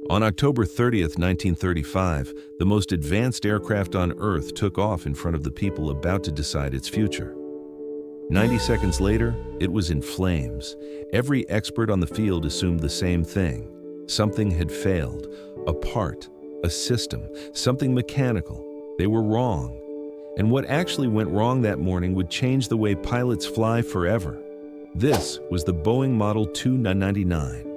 On October 30th, 1935, the most advanced aircraft on Earth took off in front of the people about to decide its future. 90 seconds later, it was in flames. Every expert on the field assumed the same thing. Something had failed. A part, a system, something mechanical. They were wrong. And what actually went wrong that morning would change the way pilots fly forever. This was the Boeing Model 299.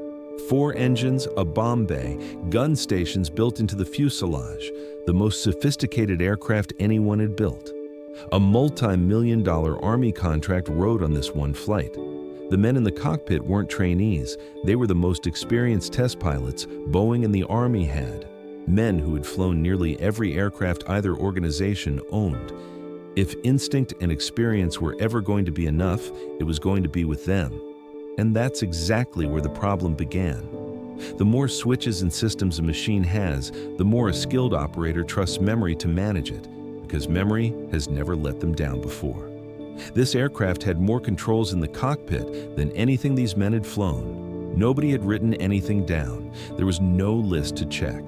4 engines, a bomb bay, gun stations built into the fuselage, the most sophisticated aircraft anyone had built. A multi-million-dollar Army contract rode on this one flight. The men in the cockpit weren't trainees. They were the most experienced test pilots Boeing and the Army had. Men who had flown nearly every aircraft either organization owned. If instinct and experience were ever going to be enough, it was going to be with them. And that's exactly where the problem began. The more switches and systems a machine has, the more a skilled operator trusts memory to manage it, because memory has never let them down before. This aircraft had more controls in the cockpit than anything these men had flown. Nobody had written anything down. There was no list to check.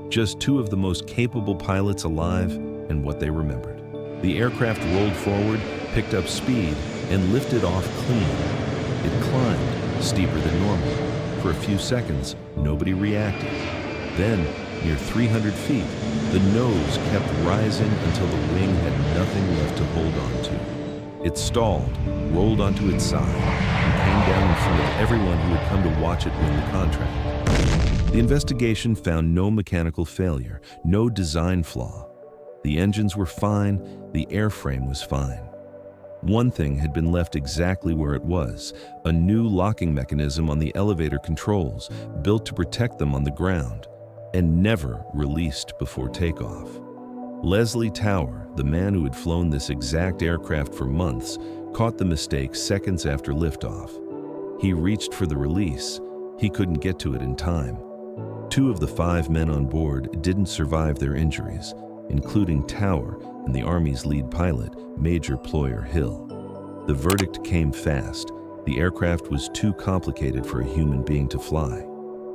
Just 2 of the most capable pilots alive and what they remembered. The aircraft rolled forward, picked up speed, and lifted off clean. It climbed, steeper than normal. For a few seconds, nobody reacted. Then, near 300 feet, the nose kept rising until the wing had nothing left to hold on to. It stalled, rolled onto its side, and came down in front of everyone who had come to watch it win the contract. The investigation found no mechanical failure, no design flaw. The engines were fine, the airframe was fine. One thing had been left exactly where it was, a new locking mechanism on the elevator controls, built to protect them on the ground, and never released before takeoff. Leslie Tower, the man who had flown this exact aircraft for months, caught the mistake seconds after liftoff. He reached for the release. He couldn't get to it in time. 2 of the 5 men on board didn't survive their injuries, including Tower and the Army's lead pilot, Major Ployer Hill. The verdict came fast. The aircraft was too complicated for a human being to fly.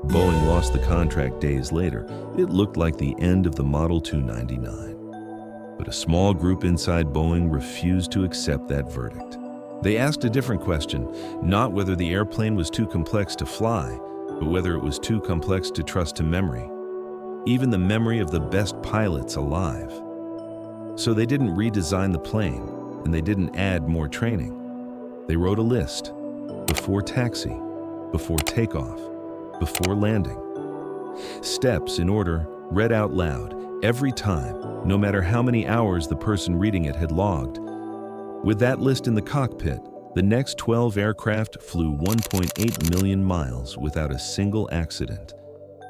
Boeing lost the contract days later. It looked like the end of the Model 299. But a small group inside Boeing refused to accept that verdict. They asked a different question, not whether the airplane was too complex to fly, but whether it was too complex to trust to memory. Even the memory of the best pilots alive. So they didn't redesign the plane, and they didn't add more training. They wrote a list: before taxi, before takeoff, before landing. Steps in order, read out loud, every time, no matter how many hours the person reading it had logged. With that list in the cockpit, the next 12 aircraft flew 1.8 million miles without a single accident.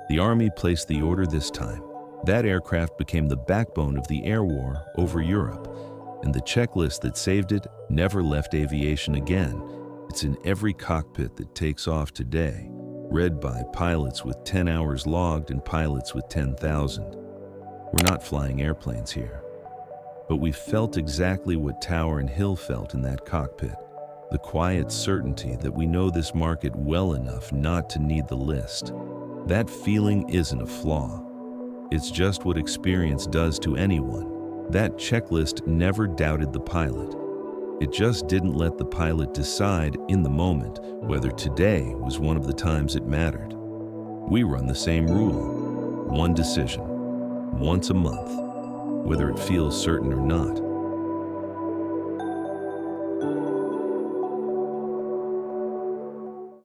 The Army placed the order this time. That aircraft became the backbone of the air war over Europe, and the checklist that saved it never left aviation again. It's in every cockpit that takes off today, read by pilots with 10 hours logged and pilots with 10,000. We're not flying airplanes here, but we felt exactly what Tower and Hill felt in that cockpit. The quiet certainty that we know this market well enough not to need the list. That feeling isn't a flaw. It's just what experience does to anyone. That checklist never doubted the pilot. It just didn't let the pilot decide in the moment whether today was one of the times it mattered. We run the same rule. One decision, once a month, whether it feels certain or not.